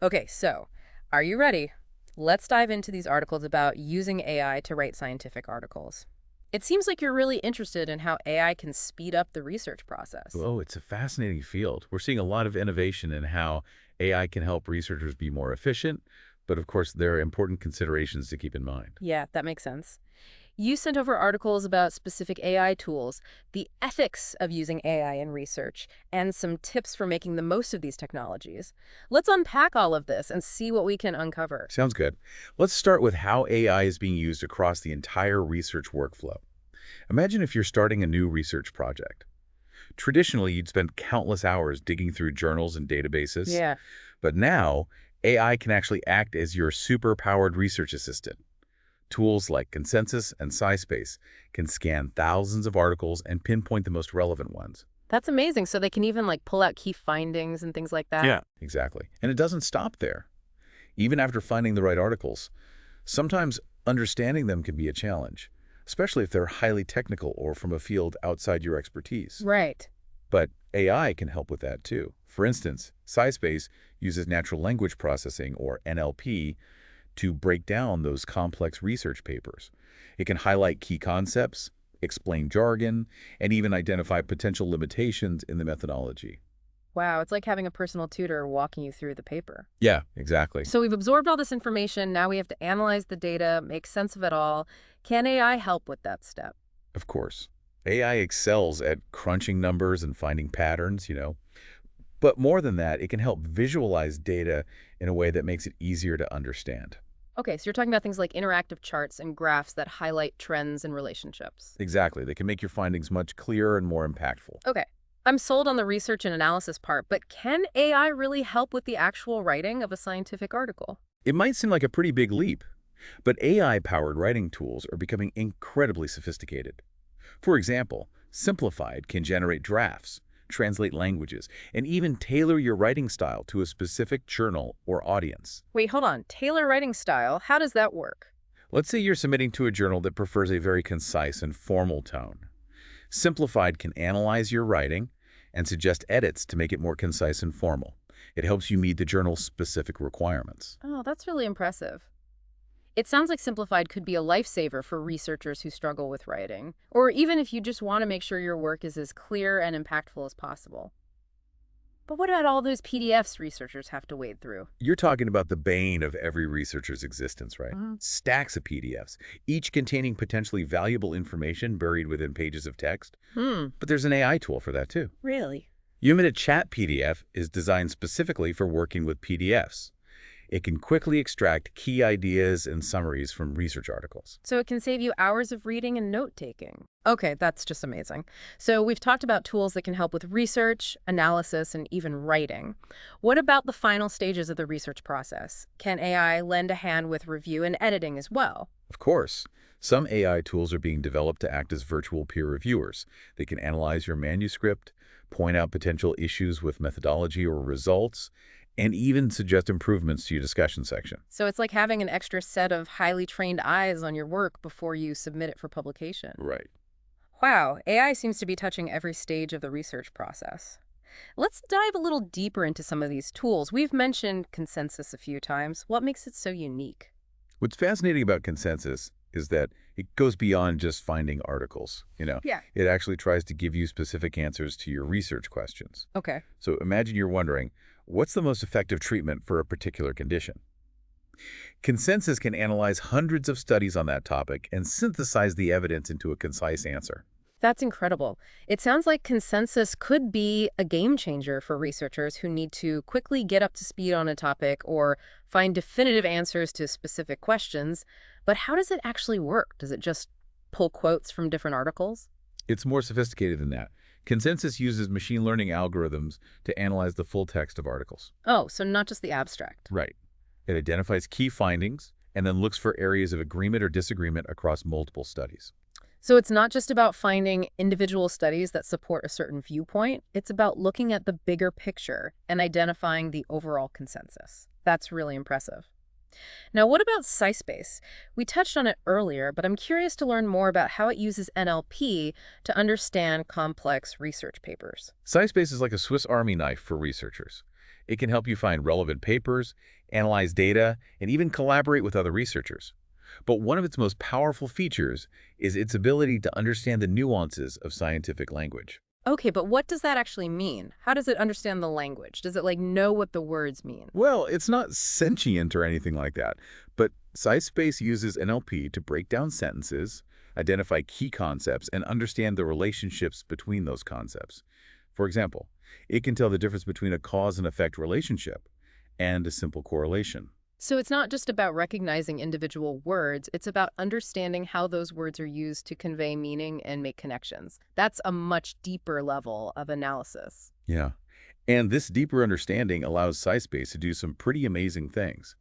Okay, so are you ready? Let's dive into these articles about using AI to write scientific articles. It seems like you're really interested in how AI can speed up the research process. Oh, it's a fascinating field. We're seeing a lot of innovation in how AI can help researchers be more efficient, but of course, there are important considerations to keep in mind. Yeah, that makes sense. You sent over articles about specific AI tools, the ethics of using AI in research, and some tips for making the most of these technologies. Let's unpack all of this and see what we can uncover. Sounds good. Let's start with how AI is being used across the entire research workflow. Imagine if you're starting a new research project. Traditionally, you'd spend countless hours digging through journals and databases, Yeah. but now AI can actually act as your super-powered research assistant. Tools like Consensus and SciSpace can scan thousands of articles and pinpoint the most relevant ones. That's amazing. So they can even like pull out key findings and things like that. Yeah. Exactly. And it doesn't stop there. Even after finding the right articles, sometimes understanding them can be a challenge, especially if they're highly technical or from a field outside your expertise. Right. But AI can help with that too. For instance, SciSpace uses natural language processing, or NLP, to break down those complex research papers. It can highlight key concepts, explain jargon, and even identify potential limitations in the methodology. Wow, it's like having a personal tutor walking you through the paper. Yeah, exactly. So we've absorbed all this information. Now we have to analyze the data, make sense of it all. Can AI help with that step? Of course. AI excels at crunching numbers and finding patterns. But more than that, it can help visualize data in a way that makes it easier to understand. Okay, so you're talking about things like interactive charts and graphs that highlight trends and relationships. Exactly. They can make your findings much clearer and more impactful. Okay, I'm sold on the research and analysis part, but can AI really help with the actual writing of a scientific article? It might seem like a pretty big leap, but AI-powered writing tools are becoming incredibly sophisticated. For example, Simplified can generate drafts, translate languages, and even tailor your writing style to a specific journal or audience. Wait, hold on. Tailor writing style, how does that work? Let's say you're submitting to a journal that prefers a very concise and formal tone. Simplified can analyze your writing and suggest edits to make it more concise and formal. It helps you meet the journal's specific requirements. Oh, that's really impressive. It sounds like Simplified could be a lifesaver for researchers who struggle with writing, or even if you just want to make sure your work is as clear and impactful as possible. But what about all those PDFs researchers have to wade through? You're talking about the bane of every researcher's existence, right? Mhm. Stacks of PDFs, each containing potentially valuable information buried within pages of text. But there's an AI tool for that too. Really? Human Chat PDF is designed specifically for working with PDFs. It can quickly extract key ideas and summaries from research articles. So it can save you hours of reading and note-taking. Okay, that's just amazing. So we've talked about tools that can help with research, analysis, and even writing. What about the final stages of the research process? Can AI lend a hand with review and editing as well? Of course, some AI tools are being developed to act as virtual peer reviewers. They can analyze your manuscript, point out potential issues with methodology or results, and even suggest improvements to your discussion section. So it's like having an extra set of highly trained eyes on your work before you submit it for publication. Right. Wow, AI seems to be touching every stage of the research process. Let's dive a little deeper into some of these tools. We've mentioned Consensus a few times. What makes it so unique? What's fascinating about Consensus is that it goes beyond just finding articles. Yeah. It actually tries to give you specific answers to your research questions. Okay. So imagine you're wondering, what's the most effective treatment for a particular condition? Consensus can analyze hundreds of studies on that topic and synthesize the evidence into a concise answer. That's incredible. It sounds like Consensus could be a game changer for researchers who need to quickly get up to speed on a topic or find definitive answers to specific questions. But how does it actually work? Does it just pull quotes from different articles? It's more sophisticated than that. Consensus uses machine learning algorithms to analyze the full text of articles. Oh, so not just the abstract. Right. It identifies key findings and then looks for areas of agreement or disagreement across multiple studies. So it's not just about finding individual studies that support a certain viewpoint. It's about looking at the bigger picture and identifying the overall consensus. That's really impressive. Now, what about SciSpace? We touched on it earlier, but I'm curious to learn more about how it uses NLP to understand complex research papers. SciSpace is like a Swiss Army knife for researchers. It can help you find relevant papers, analyze data, and even collaborate with other researchers. But one of its most powerful features is its ability to understand the nuances of scientific language. Okay, but what does that actually mean? How does it understand the language? Does it, like, know what the words mean? Well, it's not sentient or anything like that, but SciSpace uses NLP to break down sentences, identify key concepts, and understand the relationships between those concepts. For example, it can tell the difference between a cause and effect relationship and a simple correlation. So it's not just about recognizing individual words, it's about understanding how those words are used to convey meaning and make connections. That's a much deeper level of analysis. Yeah. And this deeper understanding allows SciSpace to do some pretty amazing things.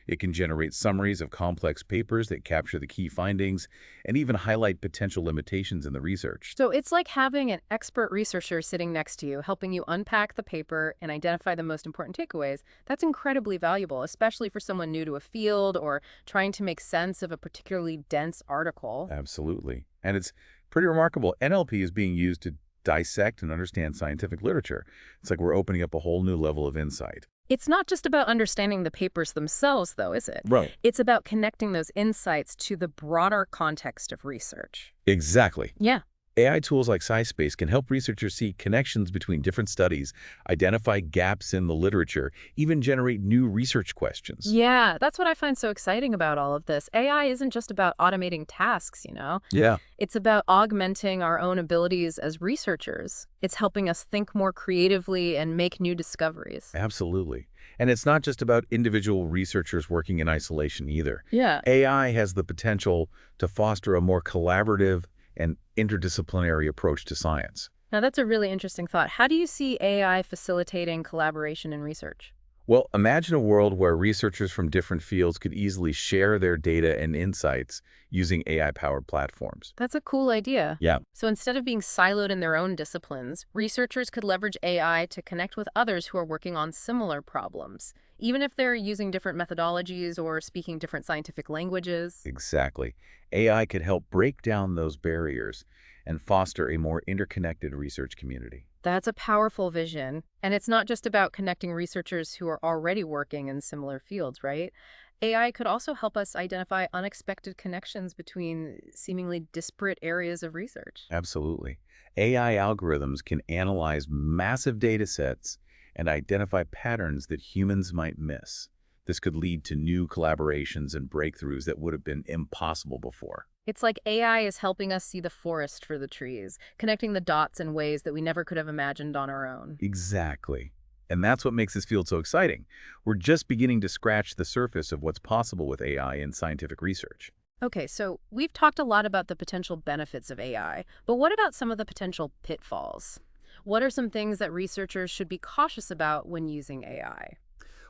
It can generate summaries of complex papers that capture the key findings and even highlight potential limitations in the research. So it's like having an expert researcher sitting next to you, helping you unpack the paper and identify the most important takeaways. That's incredibly valuable, especially for someone new to a field or trying to make sense of a particularly dense article. Absolutely. And it's pretty remarkable. NLP is being used to dissect and understand scientific literature. It's like we're opening up a whole new level of insight. It's not just about understanding the papers themselves, though, is it? Right. It's about connecting those insights to the broader context of research. Exactly. Yeah. AI tools like SciSpace can help researchers see connections between different studies, identify gaps in the literature, even generate new research questions. Yeah, that's what I find so exciting about all of this. AI isn't just about automating tasks, you know? Yeah. It's about augmenting our own abilities as researchers. It's helping us think more creatively and make new discoveries. Absolutely. And it's not just about individual researchers working in isolation either. Yeah. AI has the potential to foster a more collaborative and interdisciplinary approach to science. Now, that's a really interesting thought. How do you see AI facilitating collaboration in research? Well, imagine a world where researchers from different fields could easily share their data and insights using AI-powered platforms. That's a cool idea. Yeah, So instead of being siloed in their own disciplines, researchers could leverage AI to connect with others who are working on similar problems, even if they're using different methodologies or speaking different scientific languages. exactly. AI could help break down those barriers and foster a more interconnected research community. That's a powerful vision. And it's not just about connecting researchers who are already working in similar fields, right? AI could also help us identify unexpected connections between seemingly disparate areas of research. Absolutely. AI algorithms can analyze massive data sets and identify patterns that humans might miss. This could lead to new collaborations and breakthroughs that would have been impossible before. It's like AI is helping us see the forest for the trees, connecting the dots in ways that we never could have imagined on our own. Exactly. And that's what makes this field so exciting. We're just beginning to scratch the surface of what's possible with AI in scientific research. Okay, so we've talked a lot about the potential benefits of AI, but what about some of the potential pitfalls? What are some things that researchers should be cautious about when using AI?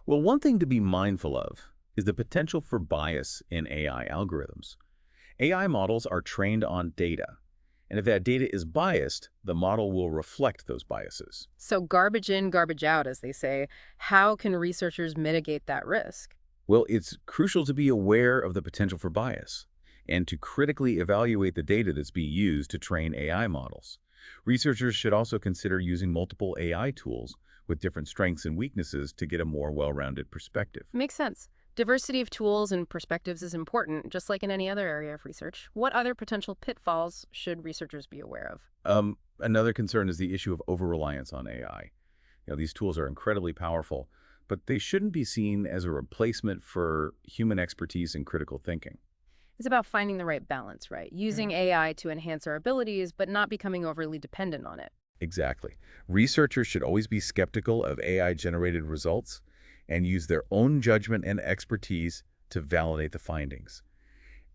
Well, one thing to be mindful of is the potential for bias in AI algorithms. AI models are trained on data, and if that data is biased, the model will reflect those biases. So garbage in, garbage out, as they say. How can researchers mitigate that risk? Well, it's crucial to be aware of the potential for bias and to critically evaluate the data that's being used to train AI models. Researchers should also consider using multiple AI tools with different strengths and weaknesses to get a more well-rounded perspective. Makes sense. Diversity of tools and perspectives is important, just like in any other area of research. What other potential pitfalls should researchers be aware of? Another concern is the issue of over-reliance on AI. These tools are incredibly powerful, but they shouldn't be seen as a replacement for human expertise and critical thinking. It's about finding the right balance, right? Using AI to enhance our abilities, but not becoming overly dependent on it. Exactly. Researchers should always be skeptical of AI-generated results and use their own judgment and expertise to validate the findings.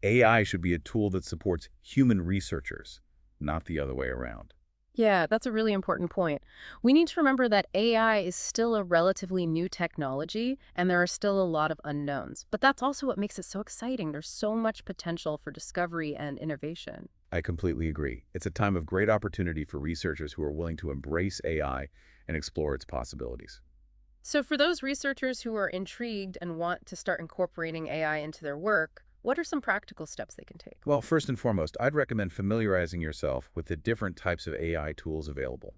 AI should be a tool that supports human researchers, not the other way around. Yeah, that's a really important point. We need to remember that AI is still a relatively new technology, and there are still a lot of unknowns. But that's also what makes it so exciting. There's so much potential for discovery and innovation. I completely agree. It's a time of great opportunity for researchers who are willing to embrace AI and explore its possibilities. So for those researchers who are intrigued and want to start incorporating AI into their work, what are some practical steps they can take? Well, first and foremost, I'd recommend familiarizing yourself with the different types of AI tools available.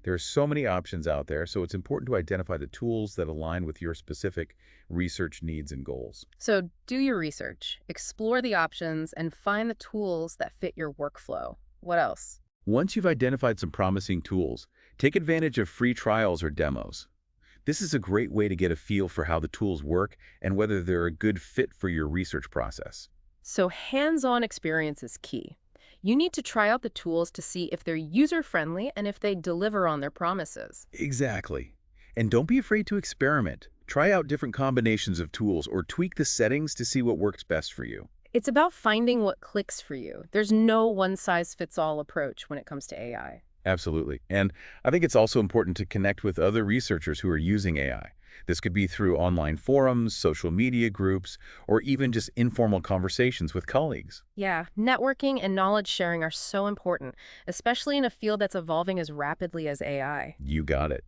There are so many options out there, so it's important to identify the tools that align with your specific research needs and goals. So do your research, explore the options, and find the tools that fit your workflow. What else? Once you've identified some promising tools, take advantage of free trials or demos. This is a great way to get a feel for how the tools work and whether they're a good fit for your research process. So hands-on experience is key. You need to try out the tools to see if they're user-friendly and if they deliver on their promises. Exactly. And don't be afraid to experiment. Try out different combinations of tools or tweak the settings to see what works best for you. It's about finding what clicks for you. There's no one-size-fits-all approach when it comes to AI. Absolutely. And I think it's also important to connect with other researchers who are using AI. This could be through online forums, social media groups, or even just informal conversations with colleagues. Yeah, networking and knowledge sharing are so important, especially in a field that's evolving as rapidly as AI. You got it.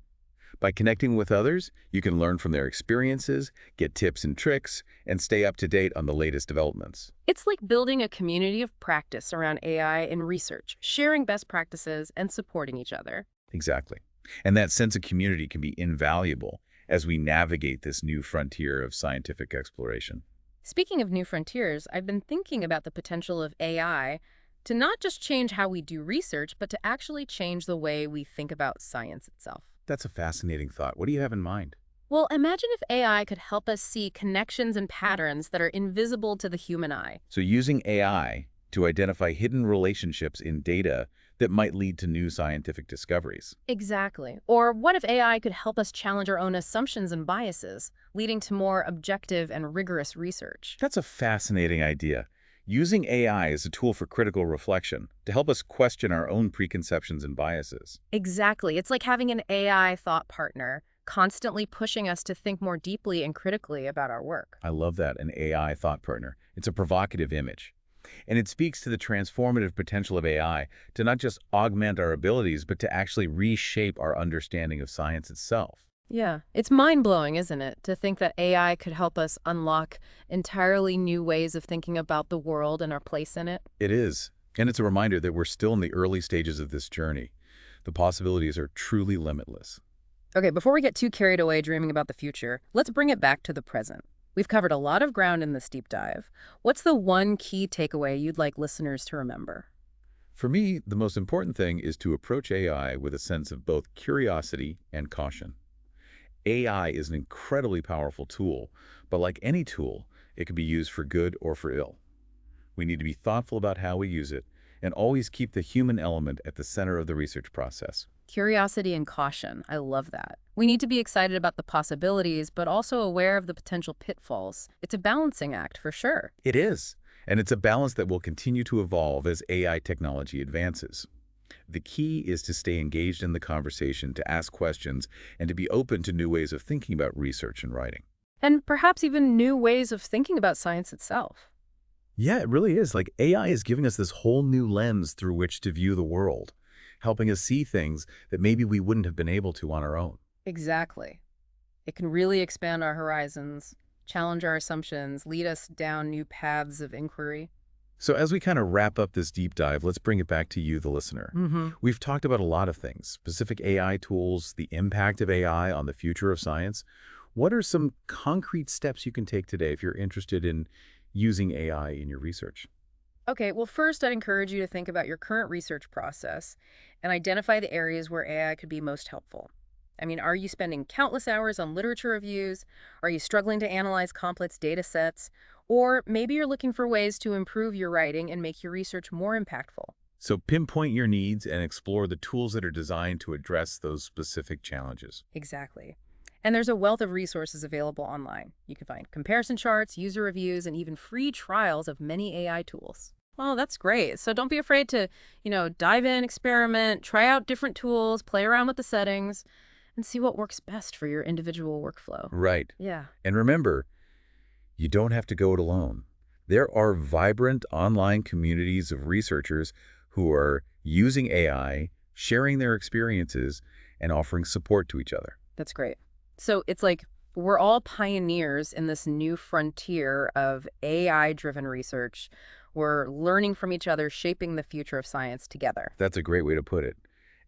By connecting with others, you can learn from their experiences, get tips and tricks, and stay up to date on the latest developments. It's like building a community of practice around AI and research, sharing best practices and supporting each other. Exactly. And that sense of community can be invaluable as we navigate this new frontier of scientific exploration. Speaking of new frontiers, I've been thinking about the potential of AI to not just change how we do research, but to actually change the way we think about science itself. That's a fascinating thought. What do you have in mind? Well, imagine if AI could help us see connections and patterns that are invisible to the human eye. So using AI to identify hidden relationships in data that might lead to new scientific discoveries. Exactly. Or what if AI could help us challenge our own assumptions and biases, leading to more objective and rigorous research? That's a fascinating idea. Using AI as a tool for critical reflection to help us question our own preconceptions and biases. Exactly. It's like having an AI thought partner, constantly pushing us to think more deeply and critically about our work. I love that, an AI thought partner. It's a provocative image. And it speaks to the transformative potential of AI to not just augment our abilities, but to actually reshape our understanding of science itself. Yeah, it's mind-blowing, isn't it, to think that AI could help us unlock entirely new ways of thinking about the world and our place in it? It is. And it's a reminder that we're still in the early stages of this journey. The possibilities are truly limitless. Okay, before we get too carried away dreaming about the future, let's bring it back to the present. We've covered a lot of ground in this deep dive. What's the one key takeaway you'd like listeners to remember? For me, the most important thing is to approach AI with a sense of both curiosity and caution. AI is an incredibly powerful tool, but like any tool, it can be used for good or for ill. We need to be thoughtful about how we use it and always keep the human element at the center of the research process. Curiosity and caution. I love that. We need to be excited about the possibilities, but also aware of the potential pitfalls. It's a balancing act for sure. It is, and it's a balance that will continue to evolve as AI technology advances. The key is to stay engaged in the conversation, to ask questions, and to be open to new ways of thinking about research and writing. And perhaps even new ways of thinking about science itself. Yeah, it really is. Like AI is giving us this whole new lens through which to view the world, helping us see things that maybe we wouldn't have been able to on our own. Exactly. It can really expand our horizons, challenge our assumptions, lead us down new paths of inquiry. So as we kind of wrap up this deep dive, let's bring it back to you, the listener. We've talked about a lot of things, specific AI tools, the impact of AI on the future of science. What are some concrete steps you can take today if you're interested in using AI in your research? Okay, well, first, I'd encourage you to think about your current research process and identify the areas where AI could be most helpful. I mean, are you spending countless hours on literature reviews? Are you struggling to analyze complex data sets? Or maybe you're looking for ways to improve your writing and make your research more impactful. So pinpoint your needs and explore the tools that are designed to address those specific challenges. Exactly. And there's a wealth of resources available online. You can find comparison charts, user reviews, and even free trials of many AI tools. Well, that's great. So don't be afraid to, dive in, experiment, try out different tools, play around with the settings, and see what works best for your individual workflow. Right. Yeah. And remember, you don't have to go it alone. There are vibrant online communities of researchers who are using AI, sharing their experiences, and offering support to each other. That's great. So it's like we're all pioneers in this new frontier of AI-driven research. We're learning from each other, shaping the future of science together. That's a great way to put it.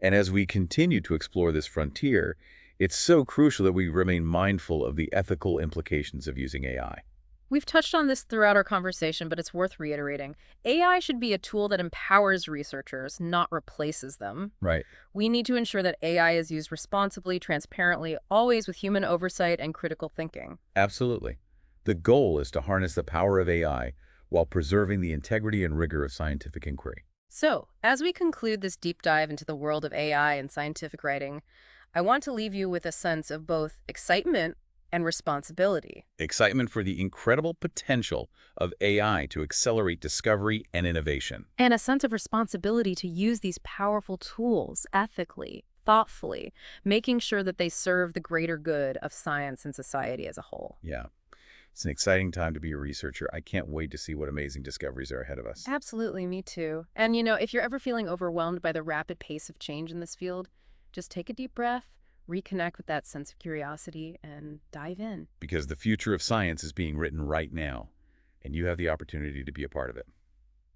And as we continue to explore this frontier, it's so crucial that we remain mindful of the ethical implications of using AI. We've touched on this throughout our conversation, but it's worth reiterating. AI should be a tool that empowers researchers, not replaces them. Right. We need to ensure that AI is used responsibly, transparently, always with human oversight and critical thinking. Absolutely. The goal is to harness the power of AI while preserving the integrity and rigor of scientific inquiry. So, as we conclude this deep dive into the world of AI and scientific writing, I want to leave you with a sense of both excitement and responsibility. Excitement for the incredible potential of AI to accelerate discovery and innovation. And a sense of responsibility to use these powerful tools ethically, thoughtfully, making sure that they serve the greater good of science and society as a whole. Yeah, it's an exciting time to be a researcher. I can't wait to see what amazing discoveries are ahead of us. Absolutely, me too. And if you're ever feeling overwhelmed by the rapid pace of change in this field, just take a deep breath, reconnect with that sense of curiosity, and dive in. Because the future of science is being written right now, and you have the opportunity to be a part of it.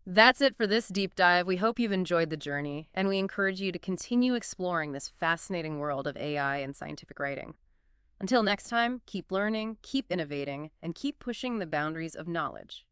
That's it for this deep dive. We hope you've enjoyed the journey, and we encourage you to continue exploring this fascinating world of AI and scientific writing. Until next time, keep learning, keep innovating, and keep pushing the boundaries of knowledge.